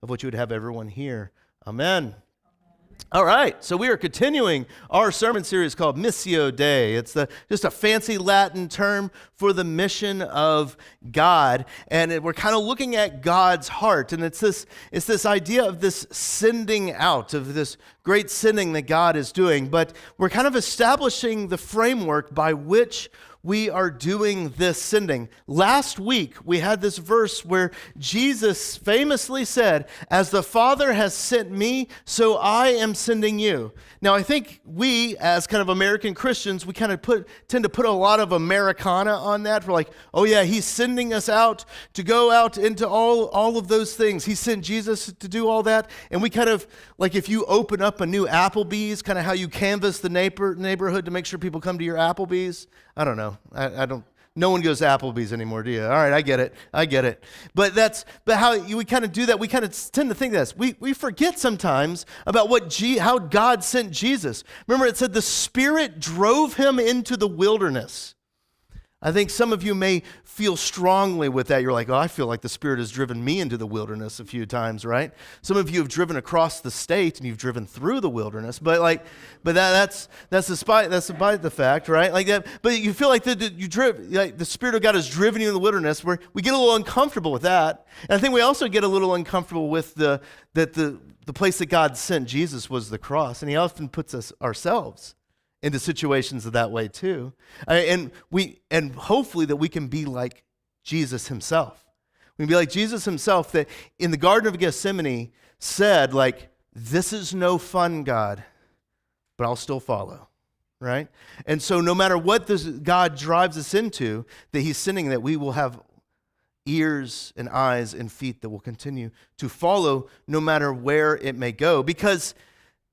of what you would have everyone hear. Amen. All right, so we are continuing our sermon series called Missio Dei. It's just a fancy Latin term for the mission of God, and we're kind of looking at God's heart, and it's this idea of this sending out, of this great sending that God is doing, but we're kind of establishing the framework by which we are doing this sending. Last week, we had this verse where Jesus famously said, "As the Father has sent me, so I am sending you." Now, I think we, as kind of American Christians, we kind of tend to put a lot of Americana on that. We're like, oh yeah, he's sending us out to go out into all of those things. He sent Jesus to do all that. And we kind of, like if you open up a new Applebee's, kind of how you canvass the neighborhood to make sure people come to your Applebee's. I don't know. I don't. No one goes to Applebee's anymore, do you? All right, I get it. But how we kind of do that. We kind of tend to think this. We forget sometimes about how God sent Jesus. Remember, it said the Spirit drove him into the wilderness. I think some of you may feel strongly with that. You're like, oh, I feel like the Spirit has driven me into the wilderness a few times, right? Some of you have driven across the state and you've driven through the wilderness, but that's despite the fact, right? Like that, but you feel like the Spirit of God has driven you in the wilderness, where we get a little uncomfortable with that. And I think we also get a little uncomfortable with the place that God sent Jesus was the cross, and He often puts us ourselves into situations that way too, and hopefully that we can be like Jesus himself. We can be like Jesus himself, that in the Garden of Gethsemane said, like, "This is no fun, God, but I'll still follow." Right? And so no matter what God drives us into, that He's sending, that we will have ears and eyes and feet that will continue to follow no matter where it may go, because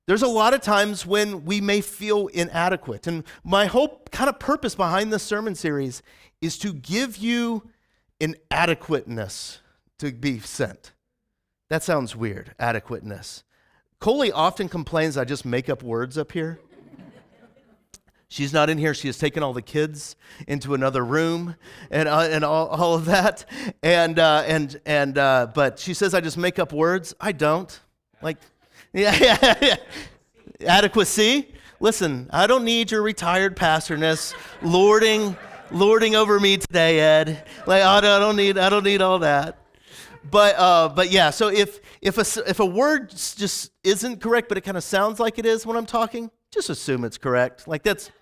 there's a lot of times when we may feel inadequate. And my whole kind of purpose behind this sermon series is to give you an adequateness to be sent. That sounds weird, adequateness. Coley often complains I just make up words up here. She's not in here. She has taken all the kids into another room and all of that. But she says I just make up words. I don't. Yeah. Adequacy. Listen, I don't need your retired pastorness lording over me today, Ed. Like I don't need all that. But yeah. So if a word just isn't correct, but it kind of sounds like it is when I'm talking, just assume it's correct. Like that's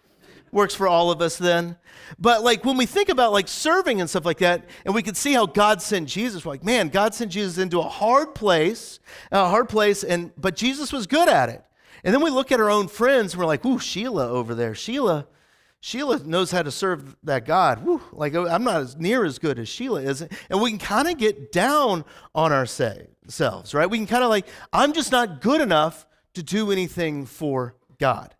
works for all of us then. But like when we think about like serving and stuff like that, and we can see how God sent Jesus, we're like, man, God sent Jesus into a hard place, but Jesus was good at it. And then we look at our own friends and we're like, ooh, Sheila over there. Sheila knows how to serve that God. Woo, like I'm not near as good as Sheila is. And we can kind of get down on ourselves, right? We can kind of like, I'm just not good enough to do anything for God.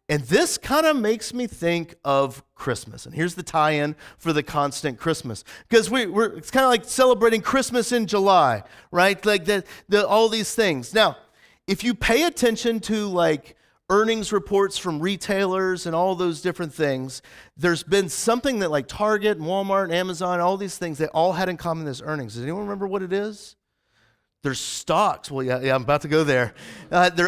And this kind of makes me think of Christmas. And here's the tie-in for the constant Christmas. Because it's kind of like celebrating Christmas in July, right? Like all these things. Now, if you pay attention to like earnings reports from retailers and all those different things, there's been something that like Target and Walmart and Amazon, all these things, they all had in common this earnings. Does anyone remember what it is? Their stocks. Well, yeah, I'm about to go there.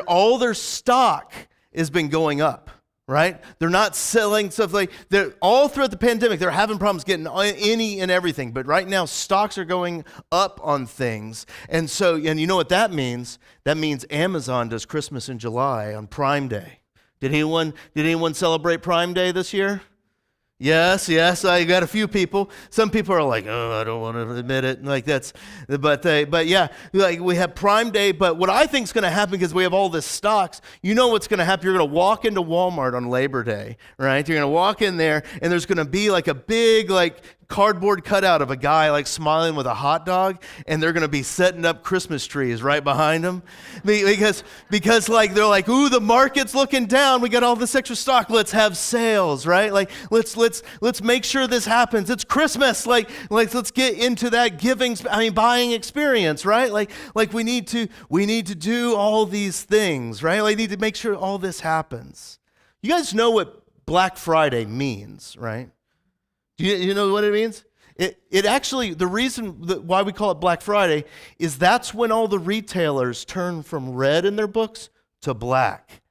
All their stock has been going up, right? They're not selling stuff they're all throughout the pandemic. They're having problems getting any and everything. But right now, stocks are going up on things. And you know what that means? That means Amazon does Christmas in July on Prime Day. Did anyone celebrate Prime Day this year? Yes, I got a few people. Some people are like, oh, I don't want to admit it. Like but yeah, like we have Prime Day. But what I think is going to happen, because we have all this stocks, you know what's going to happen? You're going to walk into Walmart on Labor Day, right? You're going to walk in there, and there's going to be like a big cardboard cutout of a guy like smiling with a hot dog, and they're going to be setting up Christmas trees right behind them because like they're like, ooh, the market's looking down, we got all this extra stock, let's have sales, right? Like let's make sure this happens. It's Christmas, like let's get into that buying experience, right? Like we need to do all these things, right? Like, we need to make sure all this happens. You guys know what Black Friday means, right? Do you know what it means? It actually, the reason why we call it Black Friday is that's when all the retailers turn from red in their books to black.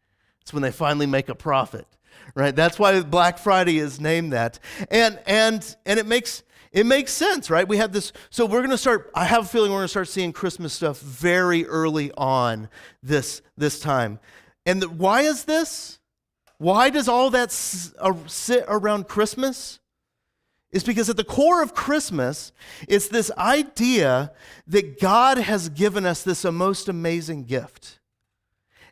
It's when they finally make a profit, right? That's why Black Friday is named that. And it makes sense, right? We have this, so we're going to start, I have a feeling we're going to start seeing Christmas stuff very early on this time. And why is this? Why does all that sit around Christmas? It's because at the core of Christmas, it's this idea that God has given us this most amazing gift.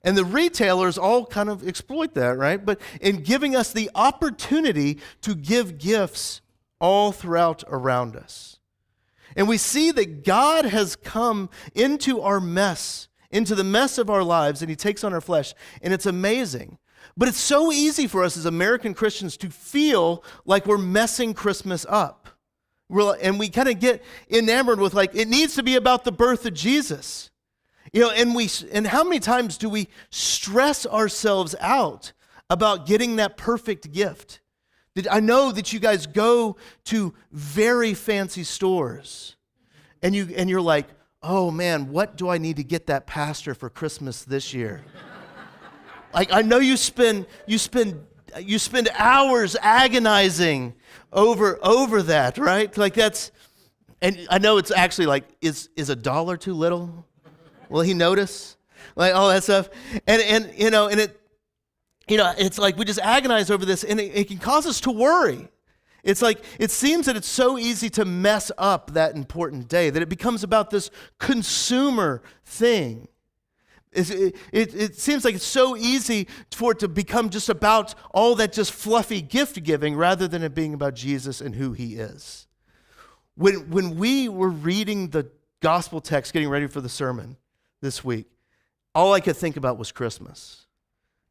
And the retailers all kind of exploit that, right? But in giving us the opportunity to give gifts all throughout around us. And we see that God has come into our mess, into the mess of our lives, and he takes on our flesh, and it's amazing. But it's so easy for us as American Christians to feel like we're messing Christmas up. And we kind of get enamored with like, it needs to be about the birth of Jesus. You know, and how many times do we stress ourselves out about getting that perfect gift? I know that you guys go to very fancy stores and you're like, oh man, what do I need to get that pastor for Christmas this year? Like, I know you spend hours agonizing over that, right? Like that's, and I know it's actually like, is $1 too little? Will he notice? Like all that stuff. And it's like we just agonize over this, and it can cause us to worry. It's like, it seems that it's so easy to mess up that important day, that it becomes about this consumer thing. It seems like it's so easy for it to become just about all that just fluffy gift giving rather than it being about Jesus and who he is. When we were reading the gospel text, getting ready for the sermon this week, all I could think about was Christmas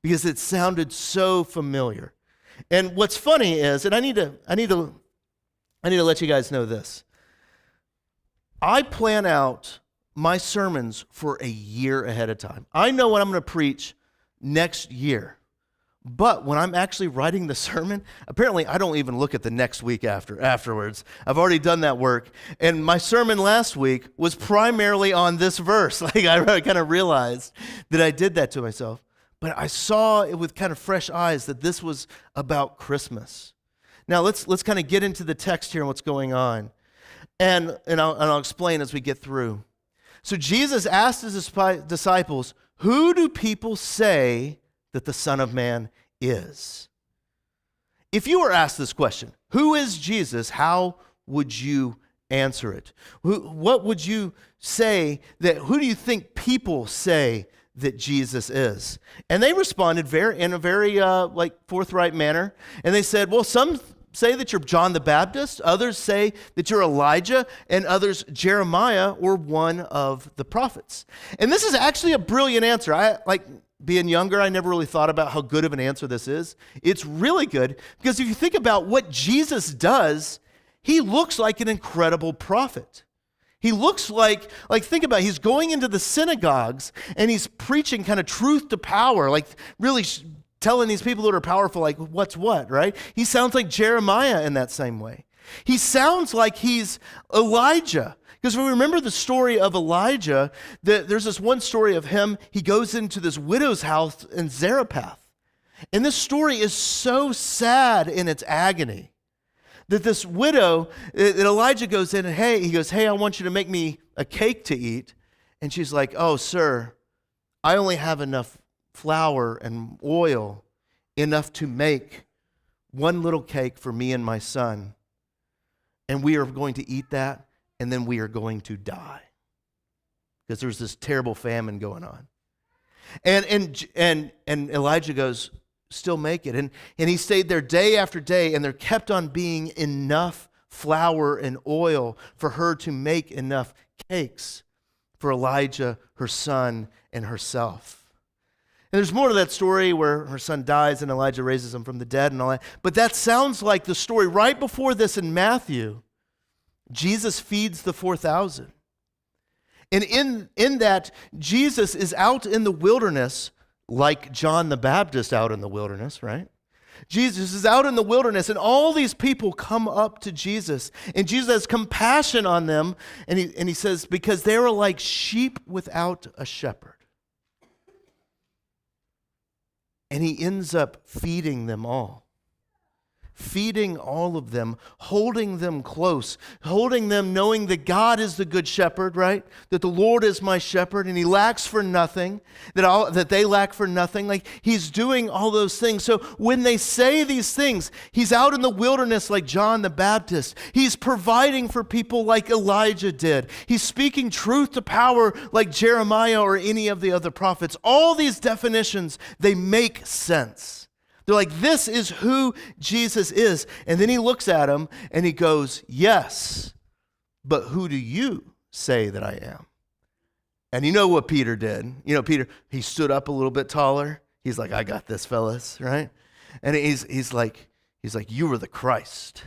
because it sounded so familiar. And what's funny is, and I need to let you guys know this. I plan out my sermons for a year ahead of time. I know what I'm going to preach next year. But when I'm actually writing the sermon, apparently I don't even look at the next week afterwards. I've already done that work. And my sermon last week was primarily on this verse. Like I kind of realized that I did that to myself. But I saw it with kind of fresh eyes that this was about Christmas. Now let's kind of get into the text here and what's going on. And I'll explain as we get through. So Jesus asked his disciples, who do people say that the Son of Man is? If you were asked this question, who is Jesus, how would you answer it? What would you say who do you think people say that Jesus is? And they responded in a very forthright manner. And they said, well, some say that you're John the Baptist, others say that you're Elijah, and others Jeremiah or one of the prophets. And this is actually a brilliant answer. Being younger, I never really thought about how good of an answer this is. It's really good because if you think about what Jesus does, he looks like an incredible prophet. He looks like think about it, he's going into the synagogues and he's preaching kind of truth to power, like really telling these people that are powerful, like what's what, right? He sounds like Jeremiah in that same way. He sounds like he's Elijah. Because we remember the story of Elijah, there's this one story of him, he goes into this widow's house in Zarephath. And this story is so sad in its agony that this widow, that Elijah goes in and he goes, hey, I want you to make me a cake to eat. And she's like, oh, sir, I only have enough flour and oil, enough to make one little cake for me and my son. And we are going to eat that. And then we are going to die because there's this terrible famine going on. And Elijah goes, still make it. And he stayed there day after day, and there kept on being enough flour and oil for her to make enough cakes for Elijah, her son, and herself. And there's more to that story where her son dies and Elijah raises him from the dead and all that. But that sounds like the story right before this in Matthew. Jesus feeds the 4,000. And in that, Jesus is out in the wilderness like John the Baptist out in the wilderness, right? Jesus is out in the wilderness, and all these people come up to Jesus, and Jesus has compassion on them, and he says, because they were like sheep without a shepherd. And he ends up feeding them all. Feeding all of them, holding them close, holding them knowing that God is the good shepherd, right? That the Lord is my shepherd and he lacks for nothing, that they lack for nothing. Like he's doing all those things. So when they say these things, he's out in the wilderness like John the Baptist. He's providing for people like Elijah did. He's speaking truth to power like Jeremiah or any of the other prophets. All these definitions, they make sense. They're like, this is who Jesus is. And then he looks at him and he goes, yes, but who do you say that I am? And you know what Peter did? You know, Peter, he stood up a little bit taller. He's like, I got this, fellas, right? And he's like, you are the Christ.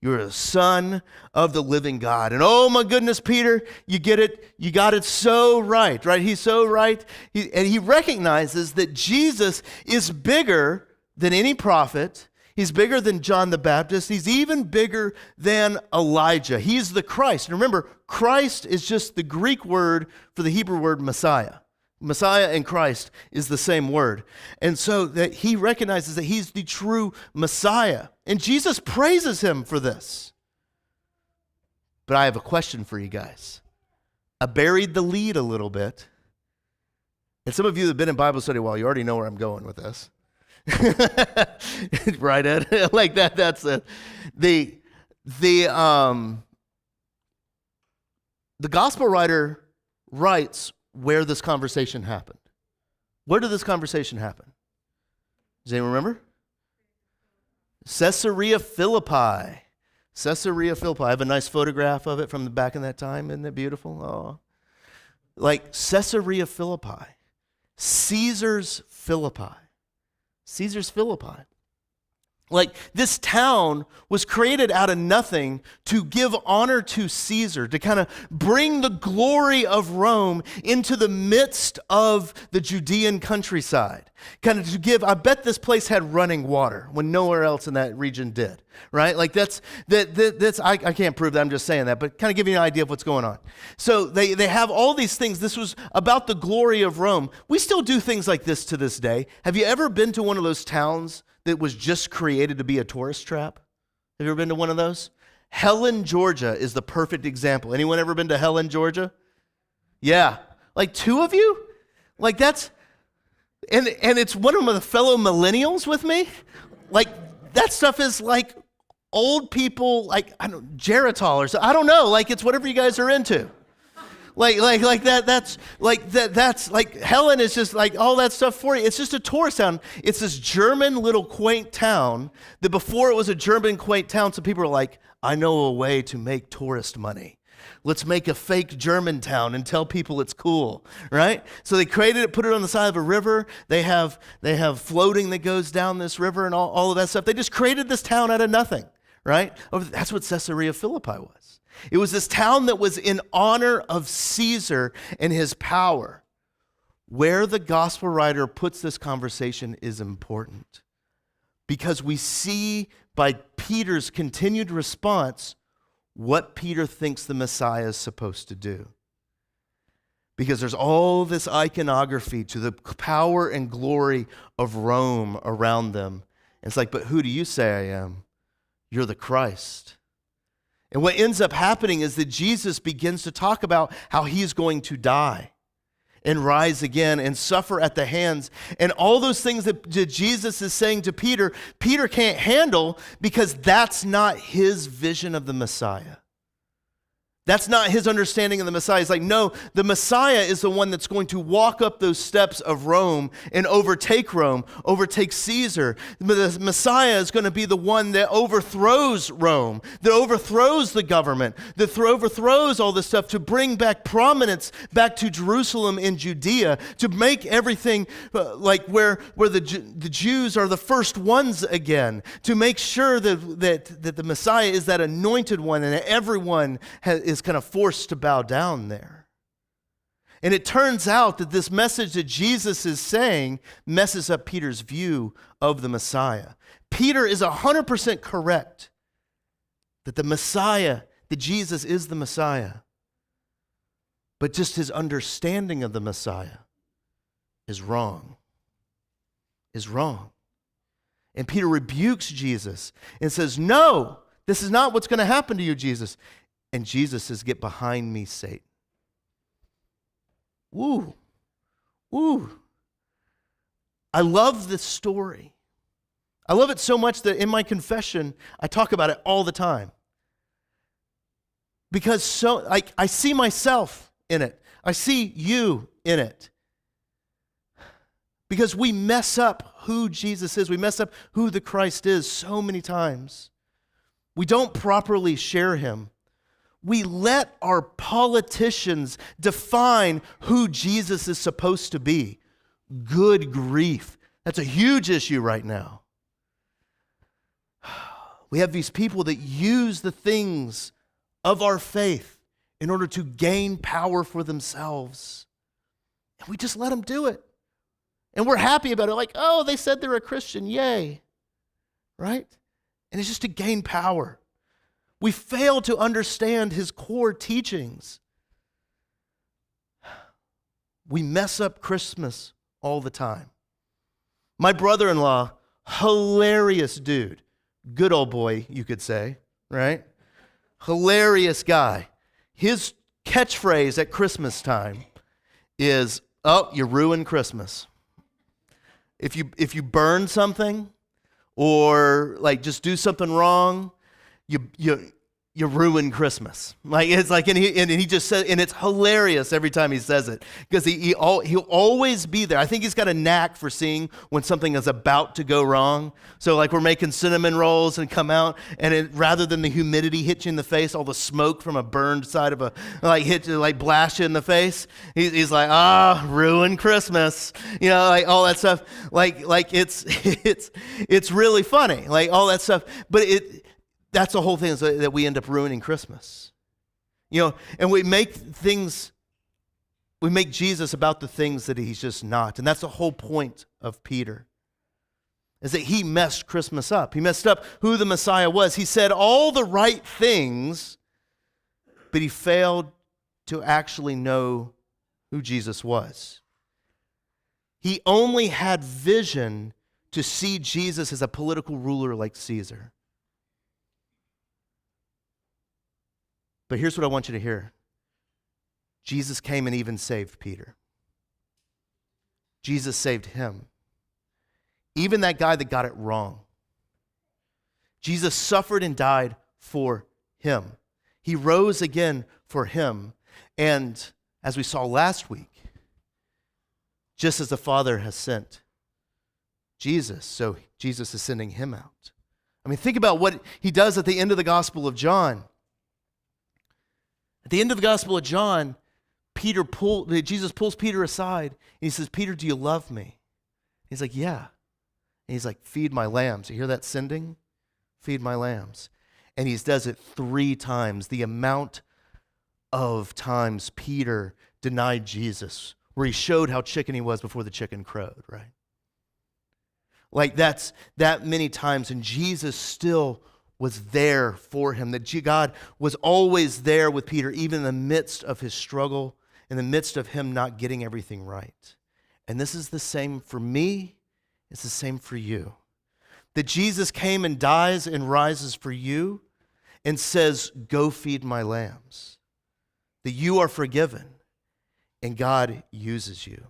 You are the Son of the living God. And oh my goodness, Peter, you get it. You got it so right? He's so right. And he recognizes that Jesus is bigger than any prophet. He's bigger than John the Baptist. He's even bigger than Elijah. He's the Christ. And remember, Christ is just the Greek word for the Hebrew word Messiah. Messiah and Christ is the same word. And so that he recognizes that he's the true Messiah. And Jesus praises him for this. But I have a question for you guys. I buried the lead a little bit. And some of you that have been in Bible study a while, you already know where I'm going with this. Right, Ed? Like that. That's it. The gospel writer writes where this conversation happened. Where did this conversation happen? Does anyone remember? Caesarea Philippi. Caesarea Philippi. I have a nice photograph of it from the back in that time. Isn't it beautiful? Oh, like Caesarea Philippi. Caesar's Philippi. Caesar's Philippi. Like this town was created out of nothing to give honor to Caesar, to kind of bring the glory of Rome into the midst of the Judean countryside. Kind of to give, I bet this place had running water when nowhere else in that region did, right? Like that's I can't prove that, I'm just saying that, but kind of give you an idea of what's going on. So they have all these things. This was about the glory of Rome. We still do things like this to this day. Have you ever been to one of those towns that was just created to be a tourist trap? Have you ever been to one of those? Helen, Georgia is the perfect example. Anyone ever been to Helen, Georgia? Yeah. Like two of you? Like that's, and it's one of the fellow millennials with me. Like that stuff is like old people, like, I don't know, Geritol or so. I don't know. Like it's whatever you guys are into. Like that. That's like Helen is just like all that stuff for you. It's just a tourist town. It's this German little quaint town that before it was a German quaint town, so people are like, I know a way to make tourist money. Let's make a fake German town and tell people it's cool, right? So they created it, put it on the side of a river. They have floating that goes down this river and all of that stuff. They just created this town out of nothing, right? That's what Caesarea Philippi was. It was this town that was in honor of Caesar and his power. Where the gospel writer puts this conversation is important because we see by Peter's continued response what Peter thinks the Messiah is supposed to do. Because there's all this iconography to the power and glory of Rome around them. And it's like, but who do you say I am? You're the Christ. And what ends up happening is that Jesus begins to talk about how he's going to die and rise again and suffer at the hands. And all those things that Jesus is saying to Peter, Peter can't handle because that's not his vision of the Messiah. That's not his understanding of the Messiah. It's like, no, the Messiah is the one that's going to walk up those steps of Rome, overtake Caesar. The Messiah is going to be the one that overthrows Rome, that overthrows the government, that overthrows all this stuff to bring back prominence back to Jerusalem and Judea, to make everything like where the Jews are the first ones again, to make sure that the Messiah is that anointed one and that everyone is kind of forced to bow down there. And it turns out that this message that Jesus is saying messes up Peter's view of the Messiah. Peter is 100% correct that the Messiah, that Jesus is the Messiah. But just his understanding of the Messiah is wrong. Is wrong. And Peter rebukes Jesus and says, no, this is not what's going to happen to you, Jesus. And Jesus says, get behind me, Satan. Woo. Woo. I love this story. I love it so much that in my confession, I talk about it all the time. Because I see myself in it. I see you in it. Because we mess up who Jesus is. We mess up who the Christ is so many times. We don't properly share him. We let our politicians define who Jesus is supposed to be. Good grief. That's a huge issue right now. We have these people that use the things of our faith in order to gain power for themselves. And we just let them do it. And we're happy about it. Like, oh, they said they're a Christian. Yay. Right? And it's just to gain power. We fail to understand his core teachings. We mess up Christmas all the time. My brother-in-law, hilarious dude. Good old boy, you could say, right? Hilarious guy. His catchphrase at Christmas time is, oh, you ruined Christmas. If you burn something or like just do something wrong, you ruin Christmas. Like it's like, and he just said, and it's hilarious every time he says it because he'll always be there. I think he's got a knack for seeing when something is about to go wrong. So like we're making cinnamon rolls and come out, and rather than the humidity hit you in the face, all the smoke from a burned side of blast you in the face. He's like, ruin Christmas, like all that stuff. Like it's really funny, like all that stuff, but that's the whole thing, is that we end up ruining Christmas. And we make Jesus about the things that he's just not. And that's the whole point of Peter, is that he messed Christmas up. He messed up who the Messiah was. He said all the right things, but he failed to actually know who Jesus was. He only had vision to see Jesus as a political ruler like Caesar. But here's what I want you to hear. Jesus came and even saved Peter. Jesus saved him. Even that guy that got it wrong. Jesus suffered and died for him. He rose again for him. And as we saw last week, just as the Father has sent Jesus, so Jesus is sending him out. I mean, think about what he does at the end of the Gospel of John. At the end of the Gospel of John, Jesus pulls Peter aside, and he says, Peter, do you love me? He's like, yeah. And he's like, feed my lambs. You hear that sending? Feed my lambs. And he does it 3 times, the amount of times Peter denied Jesus, where he showed how chicken he was before the chicken crowed, right? Like that's that many times, and Jesus still was there for him, that God was always there with Peter, even in the midst of his struggle, in the midst of him not getting everything right. And this is the same for me, it's the same for you. That Jesus came and dies and rises for you and says, go feed my lambs. That you are forgiven and God uses you.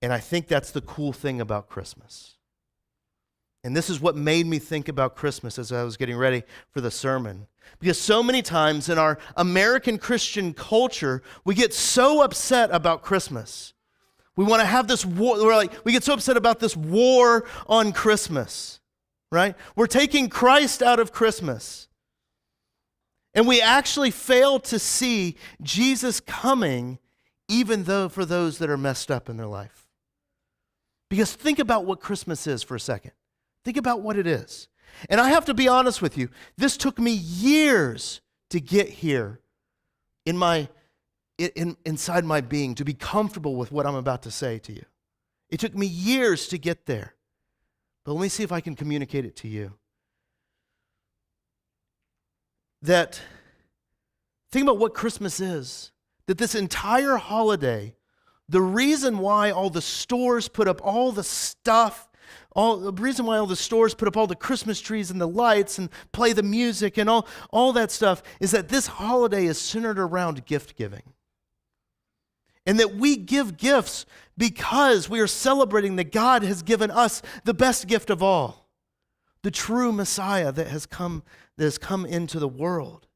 And I think that's the cool thing about Christmas. And this is what made me think about Christmas as I was getting ready for the sermon. Because so many times in our American Christian culture, we get so upset about Christmas. We want to have this war. We get so upset about this war on Christmas, right? We're taking Christ out of Christmas. And we actually fail to see Jesus coming, even though for those that are messed up in their life. Because think about what Christmas is for a second. Think about what it is. And I have to be honest with you, this took me years to get here in my inside my being to be comfortable with what I'm about to say to you. It took me years to get there. But let me see if I can communicate it to you. That, think about what Christmas is. That this entire holiday, the reason why all the stores put up all the stuff, the reason why all the stores put up all the Christmas trees and the lights and play the music and all that stuff is that this holiday is centered around gift giving. And that we give gifts because we are celebrating that God has given us the best gift of all, the true Messiah that has come into the world.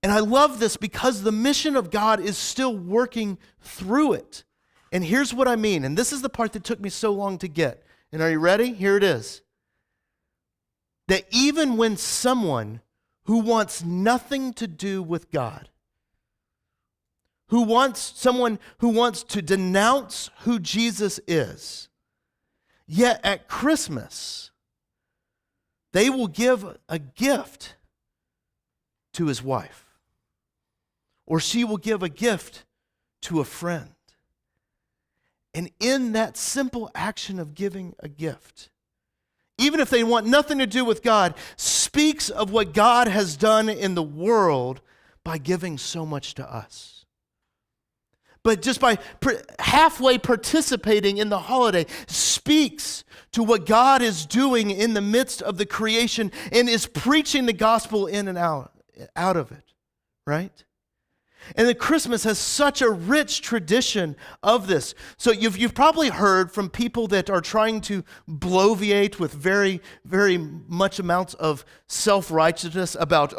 And I love this because the mission of God is still working through it. And here's what I mean, and this is the part that took me so long to get. And are you ready? Here it is. That even when someone who wants nothing to do with God, someone who wants to denounce who Jesus is, yet at Christmas, they will give a gift to his wife. Or she will give a gift to a friend. And in that simple action of giving a gift, even if they want nothing to do with God, speaks of what God has done in the world by giving so much to us. But just by halfway participating in the holiday speaks to what God is doing in the midst of the creation and is preaching the gospel in and out of it, right? And that Christmas has such a rich tradition of this. So you've probably heard from people that are trying to bloviate with very, very much amounts of self-righteousness about,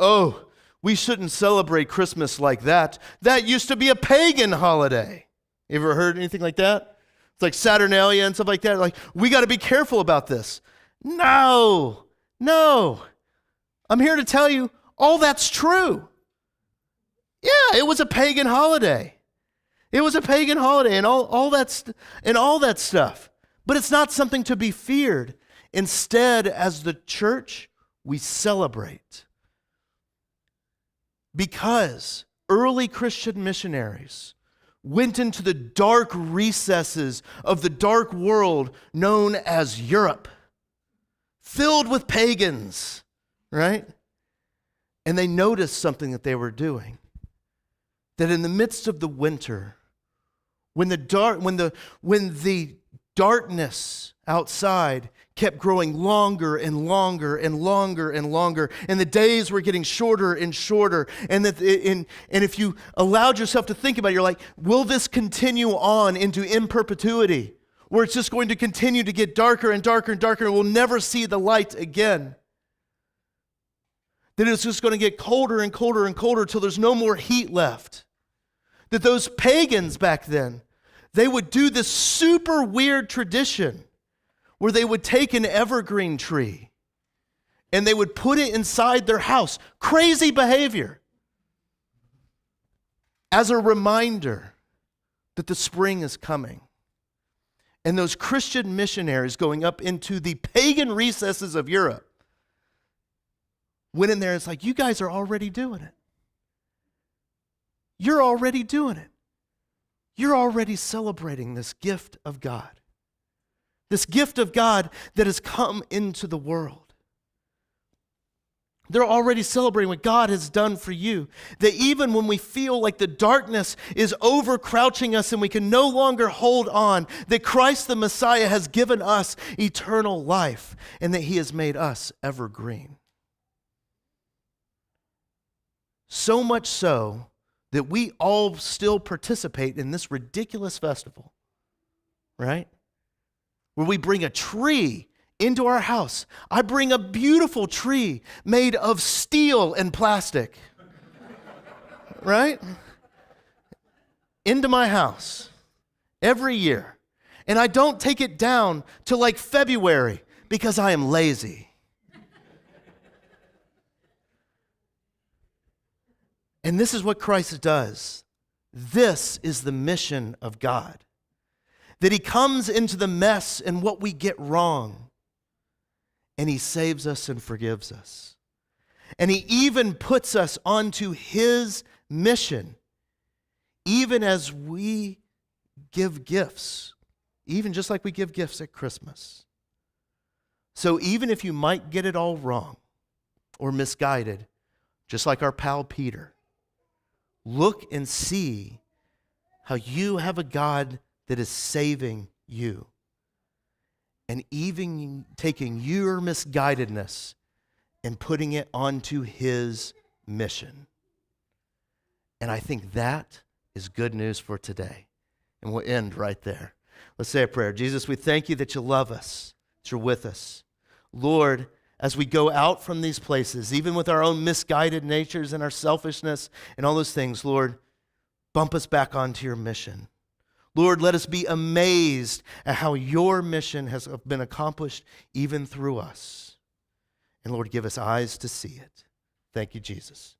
we shouldn't celebrate Christmas like that. That used to be a pagan holiday. You ever heard anything like that? It's like Saturnalia and stuff like that. Like, we got to be careful about this. No. I'm here to tell you, all that's true. Yeah, it was a pagan holiday. It was a pagan holiday and all that stuff. But it's not something to be feared. Instead, as the church, we celebrate. Because early Christian missionaries went into the dark recesses of the dark world known as Europe, filled with pagans, right? And they noticed something that they were doing. That in the midst of the winter, when the darkness outside kept growing longer and longer and longer and longer, and the days were getting shorter and shorter, and if you allowed yourself to think about it, you're like, will this continue on into in perpetuity, where it's just going to continue to get darker and darker and darker, and we'll never see the light again? That it's just going to get colder and colder and colder till there's no more heat left. That those pagans back then, they would do this super weird tradition where they would take an evergreen tree and they would put it inside their house. Crazy behavior. As a reminder that the spring is coming. And those Christian missionaries going up into the pagan recesses of Europe went in there and it's like, you guys are already doing it. You're already doing it. You're already celebrating this gift of God. This gift of God that has come into the world. They're already celebrating what God has done for you. That even when we feel like the darkness is overcrouching us and we can no longer hold on, that Christ the Messiah has given us eternal life and that he has made us evergreen. So much so that we all still participate in this ridiculous festival, right? Where we bring a tree into our house. I bring a beautiful tree made of steel and plastic, right? Into my house every year. And I don't take it down till like February because I am lazy. And this is what Christ does. This is the mission of God. That he comes into the mess and what we get wrong. And he saves us and forgives us. And he even puts us onto his mission even as we give gifts, even just like we give gifts at Christmas. So even if you might get it all wrong or misguided, just like our pal Peter, look and see how you have a God that is saving you and even taking your misguidedness and putting it onto his mission. And I think that is good news for today. And we'll end right there. Let's say a prayer. Jesus, we thank you that you love us, that you're with us. Lord, as we go out from these places, even with our own misguided natures and our selfishness and all those things, Lord, bump us back onto your mission. Lord, let us be amazed at how your mission has been accomplished even through us. And Lord, give us eyes to see it. Thank you, Jesus.